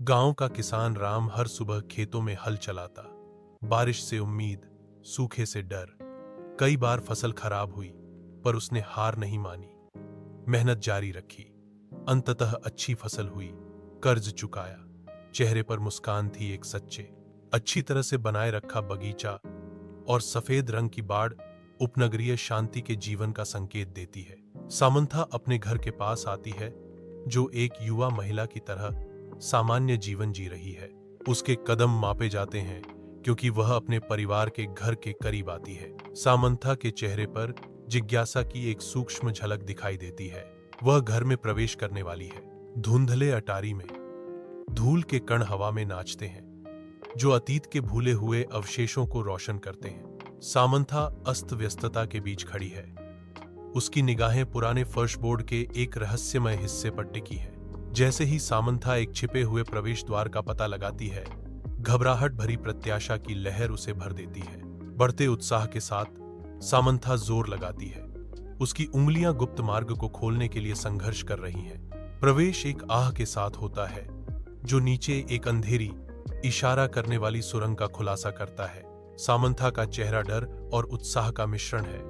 गांव का किसान राम हर सुबह खेतों में हल चलाता। बारिश से उम्मीद, सूखे से डर। कई बार फसल खराब हुई, पर उसने हार नहीं मानी। मेहनत जारी रखी। अंततः अच्छी फसल हुई। कर्ज चुकाया। चेहरे पर मुस्कान थी एक सच्चे, अच्छी तरह से बनाए रखा बगीचा और सफेद रंग की बाड़ उपनगरीय शांति के जीवन का संकेत देती है। सामंथा अपने घर के पास आती है, जो एक युवा महिला की तरह सामान्य जीवन जी रही है। उसके कदम मापे जाते हैं क्योंकि वह अपने परिवार के घर के करीब आती है। सामंथा के चेहरे पर जिज्ञासा की एक सूक्ष्म झलक दिखाई देती है। वह घर में प्रवेश करने वाली है। धुंधले अटारी में धूल के कण हवा में नाचते हैं, जो अतीत के भूले हुए अवशेषों को रोशन करते हैं। सामंथा अस्त व्यस्तता के बीच खड़ी है। उसकी निगाहें पुराने फर्श बोर्ड के एक रहस्यमय हिस्से पर टिकी हैं। जैसे ही सामंथा एक छिपे हुए प्रवेश द्वार का पता लगाती है, घबराहट भरी प्रत्याशा की लहर उसे भर देती है। बढ़ते उत्साह के साथ सामंथा जोर लगाती है। उसकी उंगलियां गुप्त मार्ग को खोलने के लिए संघर्ष कर रही हैं। प्रवेश एक आह के साथ होता है, जो नीचे एक अंधेरी, इशारा करने वाली सुरंग का खुलासा करता है। सामंथा का चेहरा डर और उत्साह का मिश्रण है,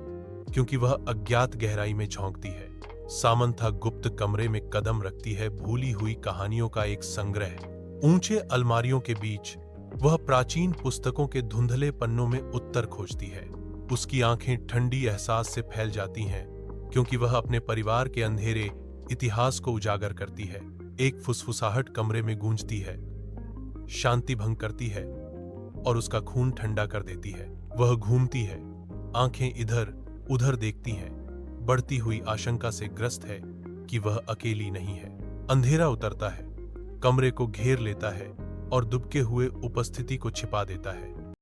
क्योंकि वह अज्ञात गहराई में झोंकती है। सामंथा गुप्त कमरे में कदम रखती है। भूली हुई कहानियों का एक संग्रह। ऊंचे अलमारियों के बीच वह प्राचीन पुस्तकों के धुंधले पन्नों में उत्तर खोजती है। उसकी आंखें ठंडी एहसास से फैल जाती हैं, क्योंकि वह अपने परिवार के अंधेरे इतिहास को उजागर करती है। एक फुसफुसाहट कमरे में गूंजती है, शांति भंग करती है और उसका खून ठंडा कर देती है। वह घूमती है, आंखें इधर उधर देखती हैं, बढ़ती हुई आशंका से ग्रस्त है कि वह अकेली नहीं है। अंधेरा उतरता है, कमरे को घेर लेता है और दुबके हुए उपस्थिति को छिपा देता है।